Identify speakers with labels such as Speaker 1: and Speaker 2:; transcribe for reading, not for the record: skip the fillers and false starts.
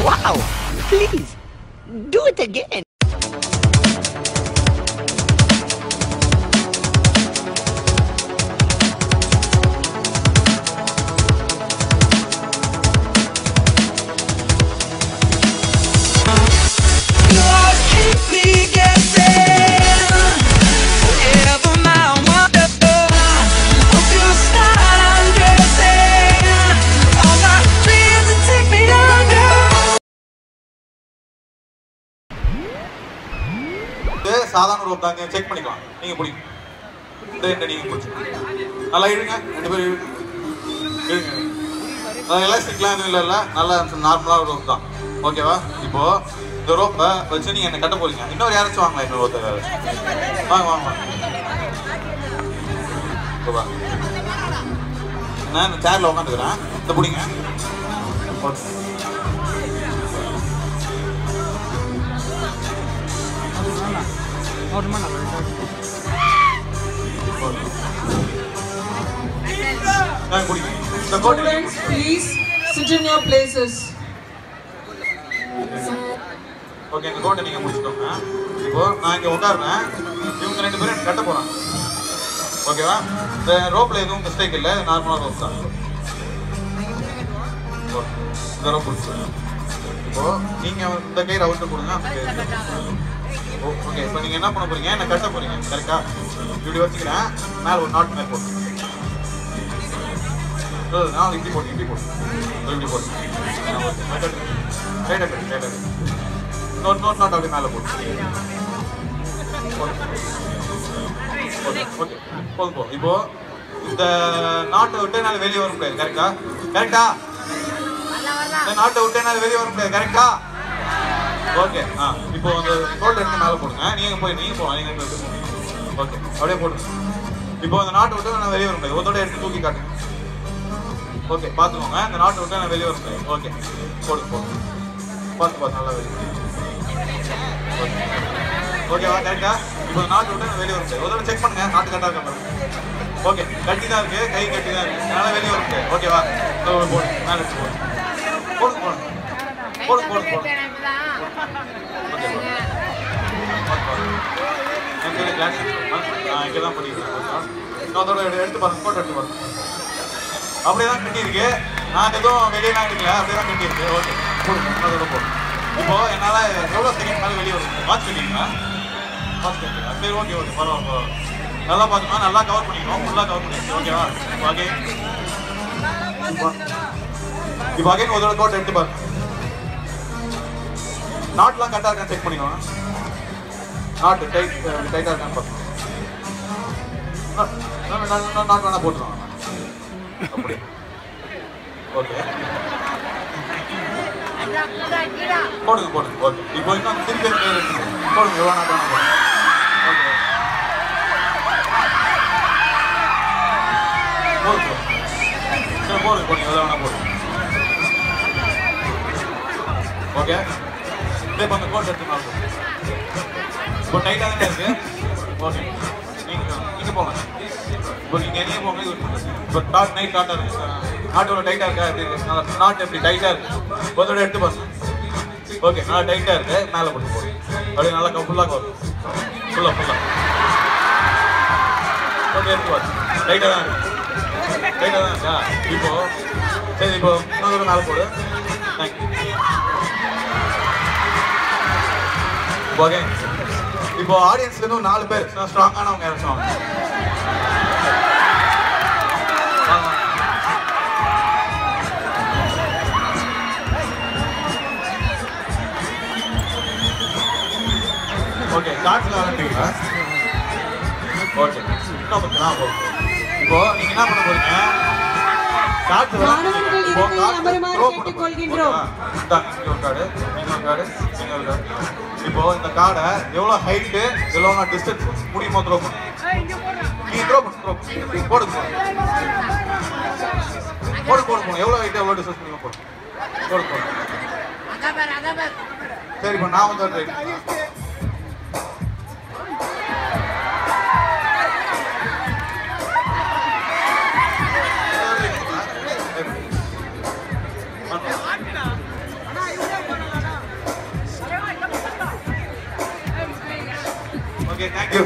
Speaker 1: Wow! Please, do it again.
Speaker 2: சாதாரண rope தாங்க, check பண்ணிக்கலாம். நீங்க பிடிங்க. இந்த ரெண்டு நீங்க பிடிச்சி நல்லா இழுங்க. 2 பேரும் இழுங்க. எலாஸ்டிக்லாம் எதுவும் இல்லைல்ல, நல்லா நார்மலாக ரோப் தான். ஓகேவா? இப்போ இந்த ரோப்பை வச்சு நீங்க என்ன கட்ட போறீங்க. இன்னொரு யாராச்சும் வாங்கலாம். இன்னொரு ஒருத்தர் வாங்க வாங்க வாங்க. நான் இந்த சேர்ல உட்காந்துக்கிறேன். இந்த பிடிங்க.
Speaker 3: Students, please sit in your places.
Speaker 2: Okay, இந்த கோட்டை நீங்க முடிச்சுக்கோங்க. இப்போ நான் இங்க உட்காருறேன். இவங்க 2 பேரும் கட்ட போறாங்க. ஓகேவா? இந்த ரோப்ல எதுவும் மிஸ்டேக் இல்லை, நார்மலா ரோப் தான். இந்த ரோப் பிடிச்சிருங்க. இப்போ நீங்க இந்த கயிறு அவுட்டு கொடுங்க. ஓகே, இப்போ நீங்க என்ன பண்ண போறீங்க? என்ன கட்ட போறீங்க. கரெக்டா? இப்படி வச்சுக்கிறேன். மேல ஒரு நாட் மேல் போட்டு நான் இப்படி போட்டு இப்படி போட்டு நோட் அப்படி மேலே போட்டு ஓகே போதும். இப்போ இந்த நாட்டை விட்டு என்னால் வெளியே வர முடியாது. கரெக்டா? இந்த நாட்டை விட்டு என்னால் வெளியே வர முடியாது. கரெக்டா? ஓகே. இப்போ அந்த தோட்டை எடுத்து மேலே போடுங்க. நீங்க போகலாம். நீங்க ஓகே, அப்படியே போடுங்க. இப்போ அந்த நாட்டை விட்டு நான் வெளியே வர முடியாது. ஒரு தோட்டை எடுத்து தூக்கி காட்டுங்க. ஓகே, பார்த்துக்கோங்க. இந்த நாட்டை விட்டு நான் வெளியே வர முடியாது. ஓகே, போடுங்க. பார்த்து நல்லா வெளியே. ஓகேவா? கரெக்டா? இப்போ நாட்டை விட்டு நான் வெளியே வர முடியாது. ஒரு தடவை செக் பண்ணுங்க. நாட்டு கரெக்டாக இருக்காங்க. ஓகே, கட்டி தான் இருக்கு, கை கட்டி தான் இருக்கு. அதனால வெளியே வர முடியாது. ஓகேவா? போடு, மேலே எடுத்து போடுங்க. இங்கே தான் பண்ணிக்கிறேன். அதோட எடுத்து பாருங்க. போட்டோ எடுத்து பாருங்க. அப்படியேதான் கட்டியிருக்கு. நான் எதுவும் வெளியெல்லாம் எடுக்கல. அப்படியேதான் கட்டியிருக்கு. ஓகே, போடுங்க. அதோட போடுங்க. இப்போ என்னால் எவ்வளோ செகண்ட் மேலே வெளியே வரும்? வாட்ச் கட்டிங்களா? சரி, ஓகே, பரவாயில்ல. நல்லா பார்த்துக்கணும். நல்லா கவர் பண்ணிக்கணும். ஃபுல்லாக கவர் பண்ணிக்கணும். ஓகேவா? இப்போ அகைன் ஒரு கோட்டை எடுத்து பாருங்க. நாட்லாம் கரெக்டாக இருக்கான்னு செக் பண்ணிக்கோங்க. நாட்டு டைட்டாக இருக்கான்னு பார்க்கணும். நாட் வேணா போட்டுருவாங்க. அப்படி ஓகே, போடுங்க. ஓகே, இப்போ இன்னும் திருப்பி போடுங்க. எவ்வளோ நாட் வேணா போடுங்க. ஓகே, சரி போடுங்க. எவ்வளோ வேணா போடுங்க. ஓகே, இப்போ அந்த கோட் எடுத்து நாள் இப்போ டைட்டாக தானே இருக்கு. ஓகே, நீங்கள் போங்க. இப்போ நீங்கள் எங்கே போங்க. இப்போ டாட்டாக இருக்கு. நாட்டோட டைட்டாக இருக்கா? எப்படி இருக்கு? நாட்டு எப்படி டைட்டாக இருக்கு? ஒருத்தோட எடுத்து பாருங்க. ஓகே, நல்லா டைட்டாக இருக்கு. மேலே போட்டு போடுங்க. அப்படியே நல்லா ஃபுல்லாக வரும். ஃபுல்லாக ஓகே, எடுத்து பாருங்க. டைட்டாக தான் இருக்கா? இப்போ சரி, இப்போ இன்னொரு மேலே போடு. தேங்க்யூ. ஓகே, இப்போ ஆடியன்ஸ்ல இருந்து 4 பேர் ஸ்ட்ராங்கானவங்க யாராச்சும் வாங்க. ஓகே, கார்ட்ஸ்ல ஆரம்பிங்களா? ஓகே, இப்போ நீங்க என்ன பண்ண போறீங்க? இப்போ இந்த கார்டை எவ்வளோ ஹைட்டு எவ்வளோ டிஸ்டன்ஸ் முடியுமோ த்ரோ பண்ணுங்க. நீங்க த்ரோ பண்ணுங்க. போடுங்க. எவ்வளோ ஹைட்டு எவ்வளோ டிஸ்டன்ஸ் முடியுமோ போடுங்க. சரி, இப்போ நான் வந்து ட்ரை ஓகே தேங்க்யூ